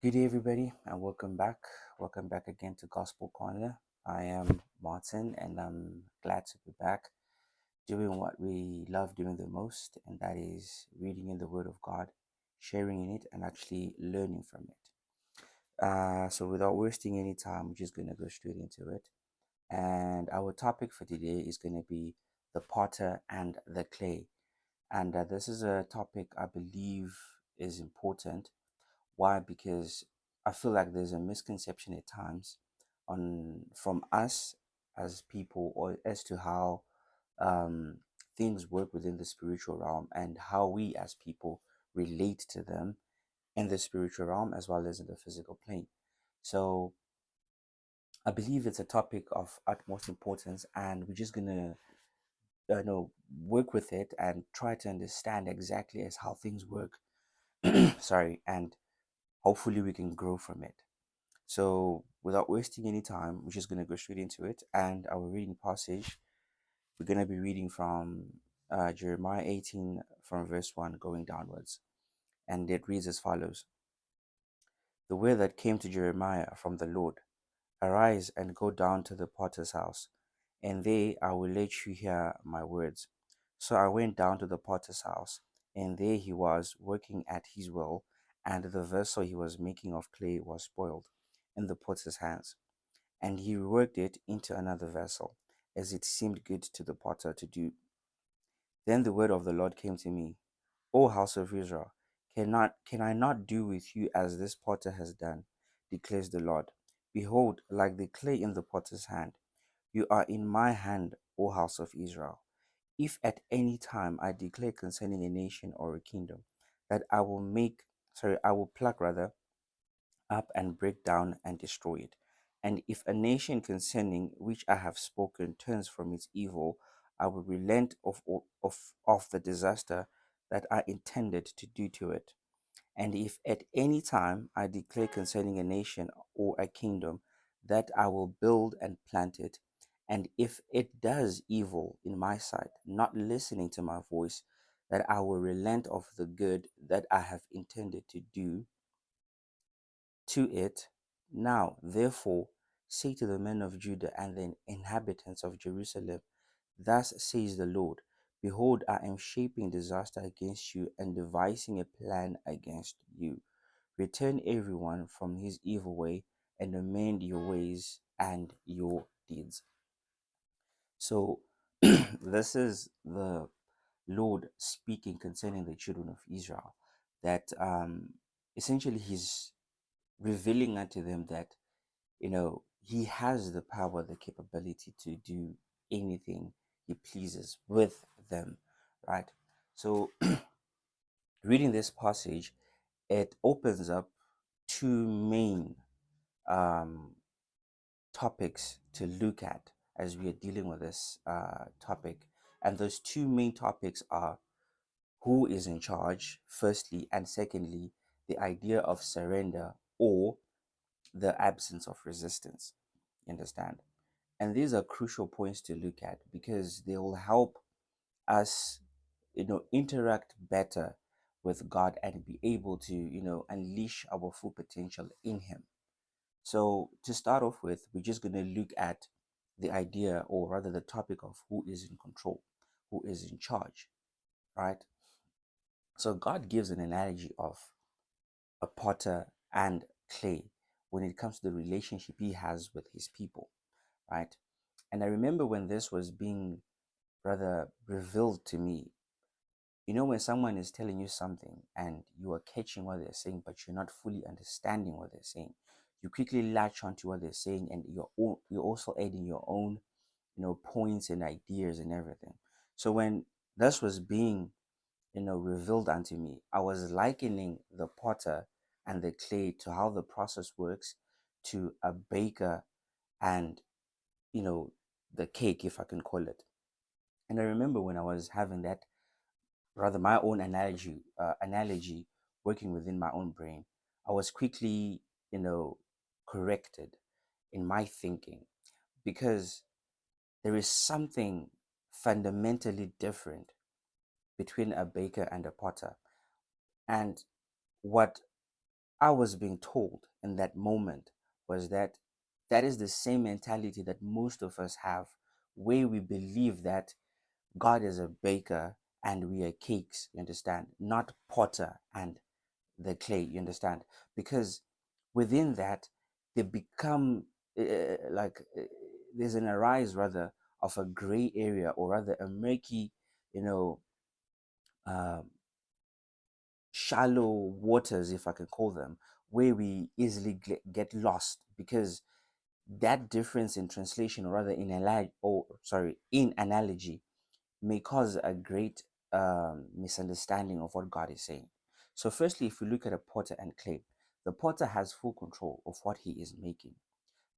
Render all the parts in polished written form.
Good day, everybody, and welcome back. Welcome back again to Gospel Corner. I am Martin, and I'm glad to be back doing what we love doing the most, and that is reading in the Word of God, sharing in it, and actually learning from it. So, without wasting any time, we're just going to go straight into it. And our topic for today is going to be the potter and the clay. And this is a topic I believe is important. Why? Because I feel like there's a misconception at times on from us as people or as to how um, things work within the spiritual realm and how we as people relate to them in the spiritual realm as well as in the physical plane. So I believe it's a topic of utmost importance, and we're just gonna work with it and try to understand exactly as how things work. Sorry, and hopefully we can grow from it. So, without wasting any time, we're just going to go straight into it. And our reading passage, we're going to be reading from Jeremiah 18, from verse 1 going downwards. And it reads as follows: The word that came to Jeremiah from the Lord: Arise and go down to the potter's house, and there I will let you hear my words. So I went down to the potter's house, and there he was working at his will, and the vessel he was making of clay was spoiled in the potter's hands. And he worked it into another vessel, as it seemed good to the potter to do. Then the word of the Lord came to me: O house of Israel, can I not do with you as this potter has done, declares the Lord? Behold, like the clay in the potter's hand, you are in my hand, O house of Israel. If at any time I declare concerning a nation or a kingdom that I will pluck rather up and break down and destroy it. And if a nation concerning which I have spoken turns from its evil, I will relent of the disaster that I intended to do to it. And if at any time I declare concerning a nation or a kingdom that I will build and plant it, and if it does evil in my sight, not listening to my voice, that I will relent of the good that I have intended to do to it. Now, therefore, say to the men of Judah and the inhabitants of Jerusalem, Thus says the Lord: Behold, I am shaping disaster against you and devising a plan against you. Return everyone from his evil way and amend your ways and your deeds. So, this is the Lord speaking concerning the children of Israel, that essentially He's revealing unto them that he has the power, the capability to do anything he pleases with them, right? So reading this passage, it opens up two main um, topics to look at as we are dealing with this topic. And those two main topics are who is in charge, firstly, and secondly, the idea of surrender or the absence of resistance. You understand? And these are crucial points to look at because they will help us, interact better with God and be able to, unleash our full potential in Him. So, to start off with, we're just going to look at the idea, or rather the topic of who is in control, who is in charge, right? So, God gives an analogy of a potter and clay when it comes to the relationship He has with His people, right? And I remember when this was being rather revealed to me. When someone is telling you something and you are catching what they're saying, but you're not fully understanding what they're saying, you quickly latch onto what they're saying, and you're also adding your own, points and ideas and everything. So when this was being, revealed unto me, I was likening the potter and the clay to how the process works to a baker and, you know, the cake, if I can call it. And I remember when I was having that, rather my own analogy working within my own brain, I was quickly, corrected in my thinking, because there is something fundamentally different between a baker and a potter. And what I was being told in that moment was that that is the same mentality that most of us have, where we believe that God is a baker and we are cakes, you understand, not potter and the clay, you understand, because within that they become like there's an arise rather of a gray area, or rather a murky, you know, um, shallow waters, if I can call them, where we easily get lost, because that difference in translation, or rather in in analogy, may cause a great misunderstanding of what God is saying. So, firstly, if we look at a potter and clay, the potter has full control of what he is making.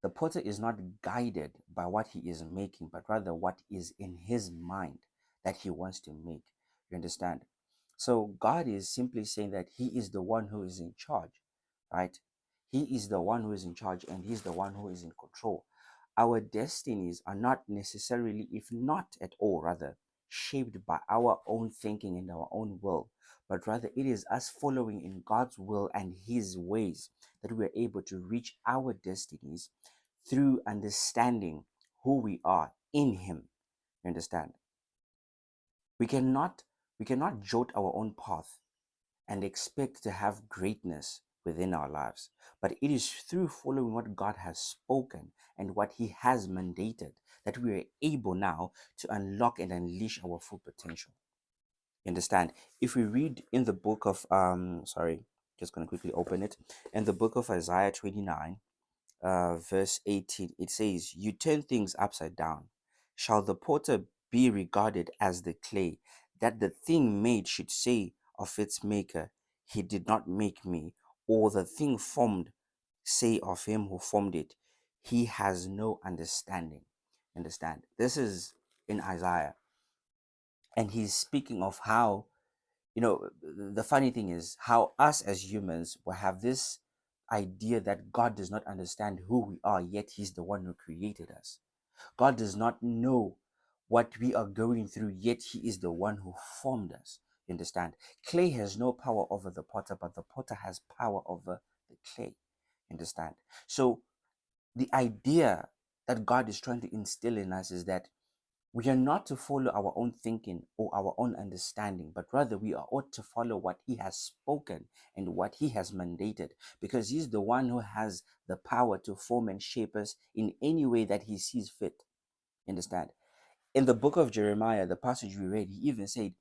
The potter is not guided by what he is making, but rather what is in his mind that he wants to make. You understand? So God is simply saying that he is the one who is in charge, right? He is the one who is in charge, and he's the one who is in control. Our destinies are not necessarily, if not at all, rather, shaped by our own thinking and our own will, but rather it is us following in God's will and his ways that we are able to reach our destinies through understanding who we are in him. You understand? We cannot we cannot jot our own path and expect to have greatness within our lives. But it is through following what God has spoken and what He has mandated that we are able now to unlock and unleash our full potential. You understand? If we read in the book of just gonna quickly open it. In the book of Isaiah 29, verse 18, it says, "You turn things upside down. Shall the potter be regarded as the clay, that the thing made should say of its maker, he did not make me, or the thing formed say of him who formed it, he has no understanding." Understand? This is in Isaiah, and he's speaking of how, the funny thing is how us as humans will have this idea that God does not understand who we are, yet he's the one who created us. God does not know what we are going through, yet he is the one who formed us. You understand? Clay has no power over the potter, but the potter has power over the clay. You understand? So the idea that God is trying to instill in us is that we are not to follow our own thinking or our own understanding, but rather we are ought to follow what He has spoken and what He has mandated, because He's the one who has the power to form and shape us in any way that He sees fit. Understand? In the book of Jeremiah, the passage we read, He even said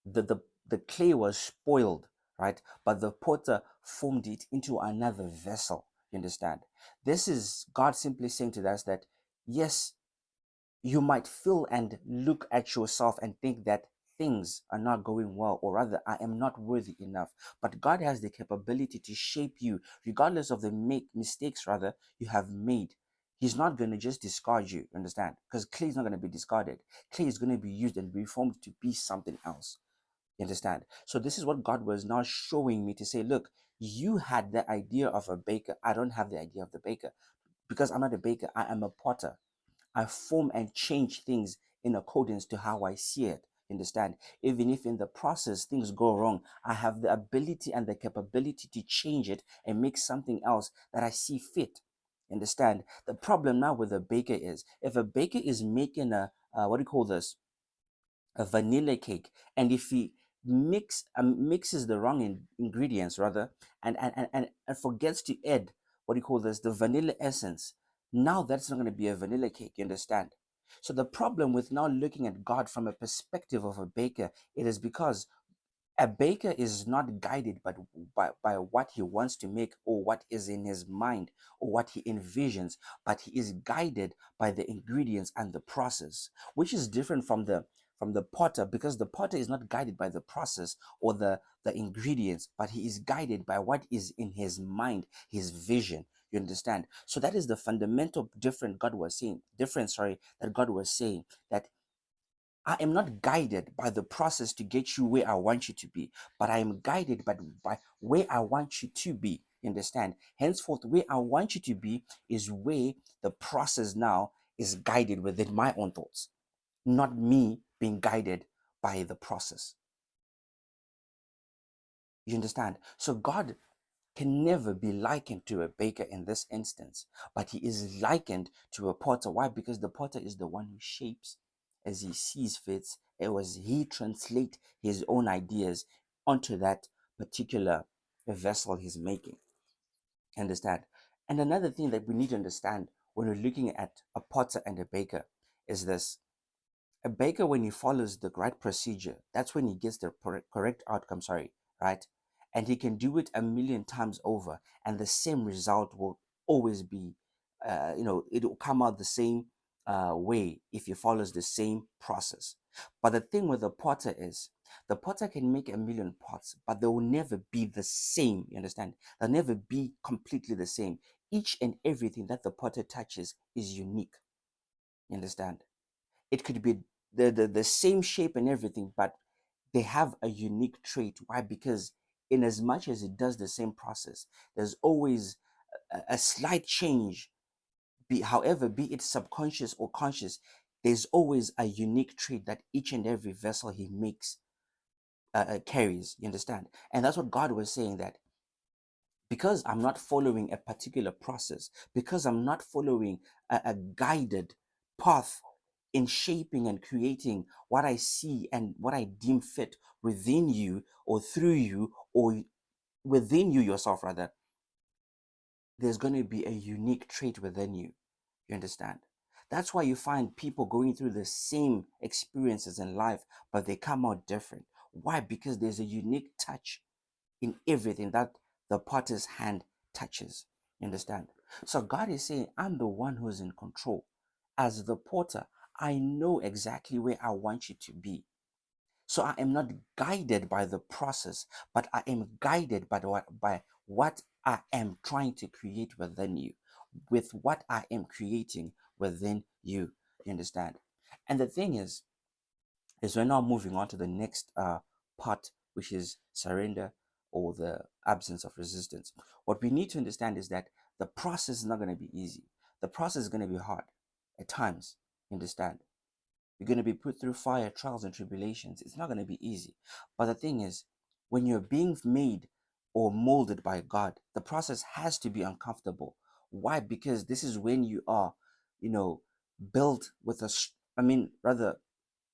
that the clay was spoiled, right? But the potter formed it into another vessel. You understand? This is God simply saying to us that, yes, you might feel and look at yourself and think that things are not going well, or rather, I am not worthy enough. But God has the capability to shape you, regardless of the mistakes rather you have made. He's not going to just discard you, understand? Because clay is not going to be discarded. Clay is going to be used and reformed to be something else. You understand? So this is what God was now showing me to say, look, you had the idea of a baker. I don't have the idea of the baker, because I'm not a baker. I am a potter. I form and change things in accordance to how I see it. Understand? Even if in the process things go wrong, I have the ability and the capability to change it and make something else that I see fit. Understand? The problem now with a baker is, if a baker is making a what do you call this? A vanilla cake, and if he mixes the wrong ingredients rather, and forgets to add what do you call this, the vanilla essence, now that's not going to be a vanilla cake. You understand? So the problem with now looking at God from a perspective of a baker, it is because a baker is not guided by what he wants to make, or what is in his mind, or what he envisions, but he is guided by the ingredients and the process, which is different from the potter, because the potter is not guided by the process or the ingredients, but he is guided by what is in his mind, his vision. You understand? So that is the fundamental difference, sorry, that God was saying, that I am not guided by the process to get you where I want you to be, but I am guided by where I want you to be. You understand? Henceforth, where I want you to be is where the process now is guided within my own thoughts, not me being guided by the process. You understand? So God can never be likened to a baker in this instance, but he is likened to a potter. Why? Because the potter is the one who shapes as he sees fits. It was he translate his own ideas onto that particular vessel he's making. Understand? And another thing that we need to understand when we're looking at a potter and a baker is this: a baker, when he follows the right procedure, that's when he gets the correct outcome, sorry, right? And he can do it a million times over, and the same result will always be, it will come out the same way if he follows the same process. But the thing with the potter is, the potter can make a million pots, but they will never be the same. You understand? They'll never be completely the same. Each and everything that the potter touches is unique. You understand? It could be the same shape and everything, but they have a unique trait. Why? Because in as much as it does the same process, there's always a slight change. However, be it subconscious or conscious, there's always a unique trait that each and every vessel he makes carries. You understand? And that's what God was saying, that because I'm not following a particular process, because I'm not following a guided path in shaping and creating what I see and what I deem fit within you or through you or within you yourself, rather, there's going to be a unique trait within you. You understand? That's why you find people going through the same experiences in life, but they come out different. Why? Because there's a unique touch in everything that the potter's hand touches. You understand? So God is saying, I'm the one who's in control. As the potter, I know exactly where I want you to be. So I am not guided by the process, but I am guided by what I am trying to create within you, with what I am creating within you. You understand? And the thing is we're now moving on to the next part, which is surrender or the absence of resistance. What we need to understand is that the process is not going to be easy. The process is going to be hard at times. You understand? You're going to be put through fire, trials, and tribulations. It's not going to be easy. But the thing is, when you're being made or molded by God, the process has to be uncomfortable. Why? Because this is when you are, you know, built with rather,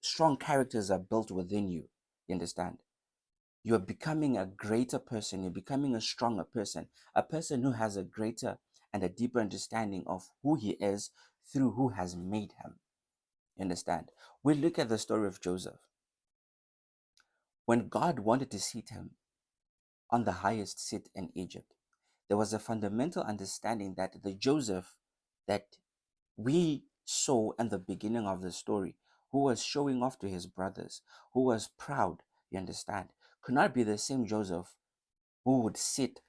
strong characters are built within you. You understand? You are becoming a greater person. You're becoming a stronger person, a person who has a greater and a deeper understanding of who he is through who has made him. You understand? We look at the story of Joseph. When God wanted to seat him on the highest seat in Egypt, there was a fundamental understanding that the Joseph that we saw in the beginning of the story, who was showing off to his brothers, who was proud, you understand, could not be the same Joseph who would sit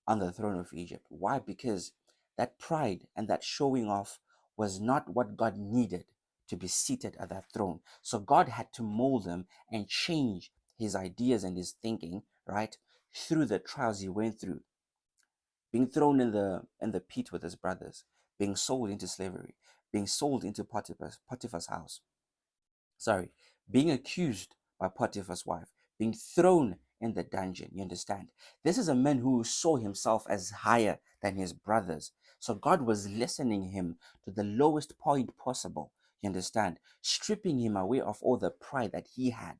on the throne of Egypt. Why? Because that pride and that showing off was not what God needed to be seated at that throne. So God had to mold him and change his ideas and his thinking, right? Through the trials he went through, being thrown in the pit with his brothers, being sold into slavery, being sold into Potiphar's house, sorry, being accused by Potiphar's wife, being thrown in the dungeon. You understand? This is a man who saw himself as higher than his brothers. So God was lessening him to the lowest point possible. You understand? Stripping him away of all the pride that he had,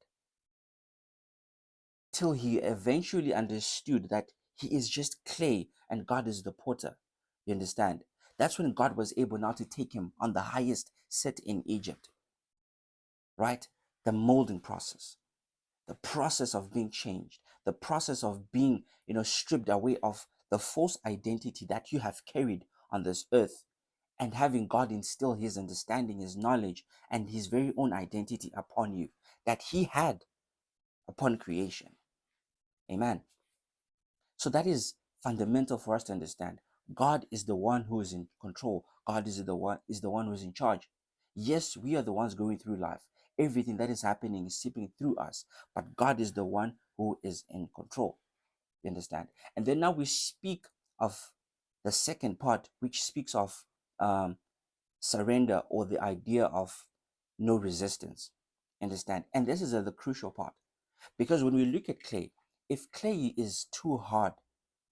till he eventually understood that he is just clay and God is the potter. You understand? That's when God was able now to take him on the highest set in Egypt, right? The molding process, the process of being changed, the process of being, stripped away of the false identity that you have carried on this earth, and having God instill his understanding, his knowledge, and his very own identity upon you that he had upon creation. Amen. So that is fundamental for us to understand. God is the one who is in control. God is the one who is in charge. Yes, we are the ones going through life. Everything that is happening is seeping through us, but God is the one who is in control. You understand? And then now we speak of the second part, which speaks of um, surrender, or the idea of no resistance. Understand? And this is the crucial part, because when we look at clay, if clay is too hard,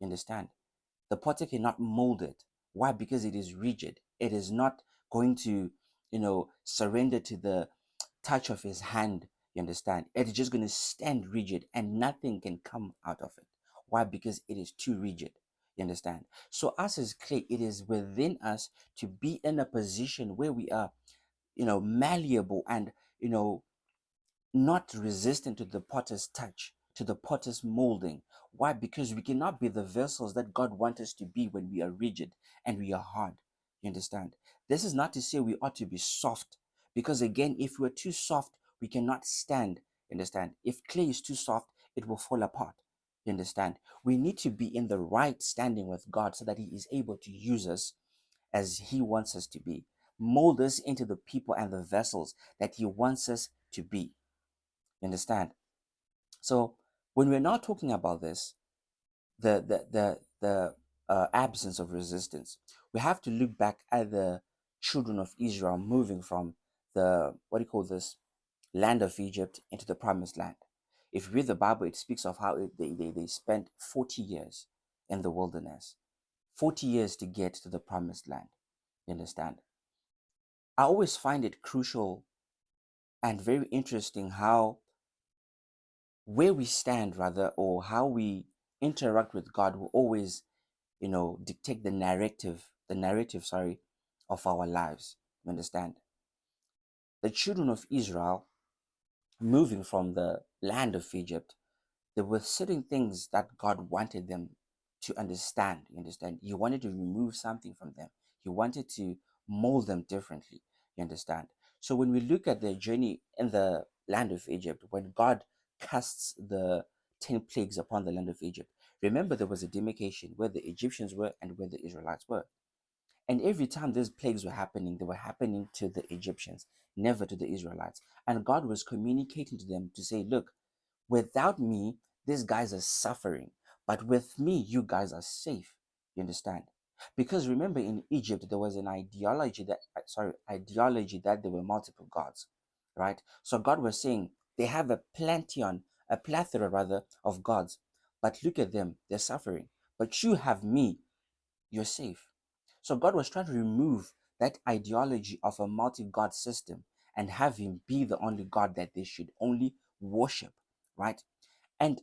You understand? The potter cannot mold it. Why? Because it is rigid. It is not going to, surrender to the touch of his hand. You understand? It is just going to stand rigid and nothing can come out of it. Why? Because it is too rigid. You understand? So, us as clay, it is within us to be in a position where we are, malleable and, you know, not resistant to the potter's touch, to the potter's molding. Why? Because we cannot be the vessels that God wants us to be when we are rigid and we are hard. You understand? This is not to say we ought to be soft, because again, if we're too soft, we cannot stand. You understand? If clay is too soft, it will fall apart. You understand? We need to be in the right standing with God so that He is able to use us as He wants us to be. Mold us into the people and the vessels that He wants us to be. You understand? So when we're not talking about this, the absence of resistance, we have to look back at the children of Israel moving from the, what do you call this, land of Egypt into the promised land. If you read the Bible, it speaks of how they spent 40 years in the wilderness, 40 years to get to the promised land. You understand? I always find it crucial and very interesting how where we stand, rather, or how we interact with God will always, dictate the narrative, sorry, of our lives. You understand? The children of Israel moving from the land of Egypt, there were certain things that God wanted them to understand. You understand? He wanted to remove something from them. He wanted to mold them differently. You understand? So when we look at the journey in the land of Egypt, when God casts the 10 plagues upon the land of Egypt, remember there was a demarcation where the Egyptians were and where the Israelites were. And every time these plagues were happening, they were happening to the Egyptians, never to the Israelites. And God was communicating to them to say, look, without me, these guys are suffering. But with me, you guys are safe. You understand? Because remember, in Egypt, there was an ideology that there were multiple gods, right? So God was saying they have a plethora rather of gods. But look at them, they're suffering. But you have me, you're safe. So God was trying to remove that ideology of a multi-god system and have him be the only God that they should only worship, right? And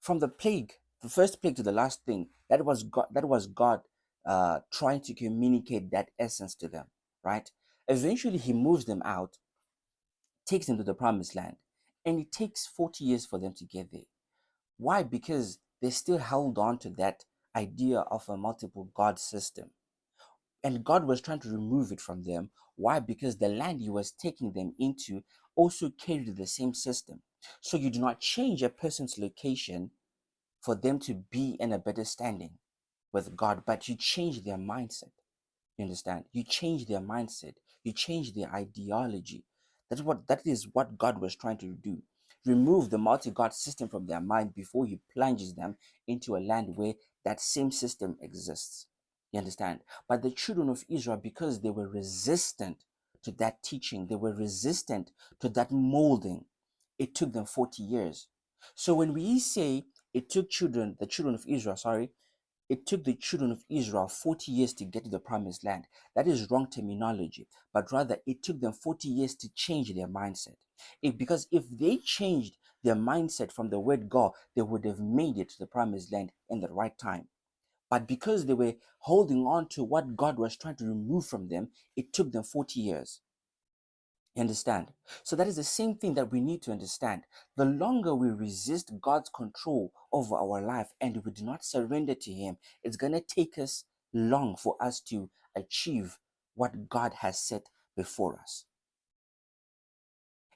from the first plague to the last thing, that was God trying to communicate that essence to them, right? Eventually he moves them out, takes them to the promised land, and it takes 40 years for them to get there. Why? Because they still held on to that idea of a multiple god system. And God was trying to remove it from them. Why? Because the land He was taking them into also carried the same system. So you do not change a person's location for them to be in a better standing with God, but you change their mindset. You understand? You change their mindset. You change their ideology. That is what God was trying to do. Remove the multi-God system from their mind before He plunges them into a land where that same system exists. You understand? But the children of Israel, because they were resistant to that teaching, they were resistant to that molding, it took them 40 years. So when we say it took the children of Israel, sorry, it took the children of Israel 40 years to get to the promised land. That is wrong terminology, but rather it took them 40 years to change their mindset. Because if they changed their mindset from the word go, they would have made it to the promised land in the right time. But because they were holding on to what God was trying to remove from them, it took them 40 years. You understand? So that is the same thing that we need to understand. The longer we resist God's control over our life and we do not surrender to Him, it's going to take us long for us to achieve what God has set before us.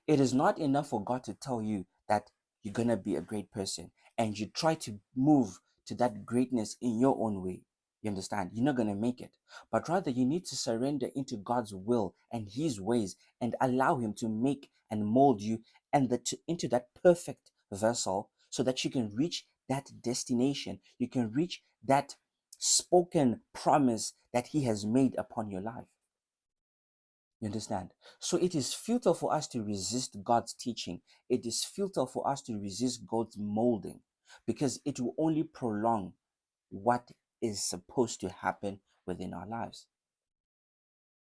It is not enough for God to tell you that you're going to be a great person and you try to move to that greatness in your own way. You understand? You're not going to make it. But rather, you need to surrender into God's will and His ways and allow Him to make and mold you into that perfect vessel so that you can reach that destination. You can reach that spoken promise that He has made upon your life. You understand? So it is futile for us to resist God's teaching. It is futile for us to resist God's molding because it will only prolong. what is supposed to happen within our lives.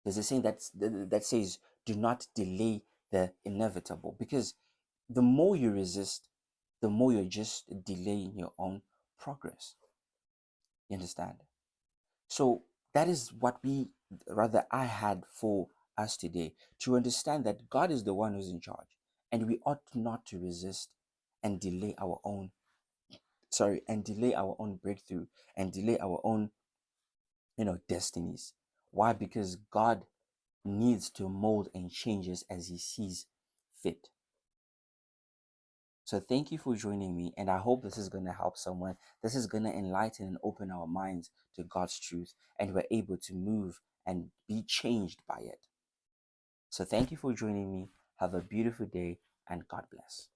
There's a saying that says, do not delay the inevitable, because the more you resist, the more you're just delaying your own progress. You understand? So that is what rather, I had for us today, to understand that God is the one who's in charge, and we ought not to resist and delay our own, and delay our own breakthrough, and delay our own, destinies. Why? Because God needs to mold and change us as He sees fit. So thank you for joining me, and I hope this is going to help someone. This is going to enlighten and open our minds to God's truth, and we're able to move and be changed by it. So thank you for joining me. Have a beautiful day, and God bless.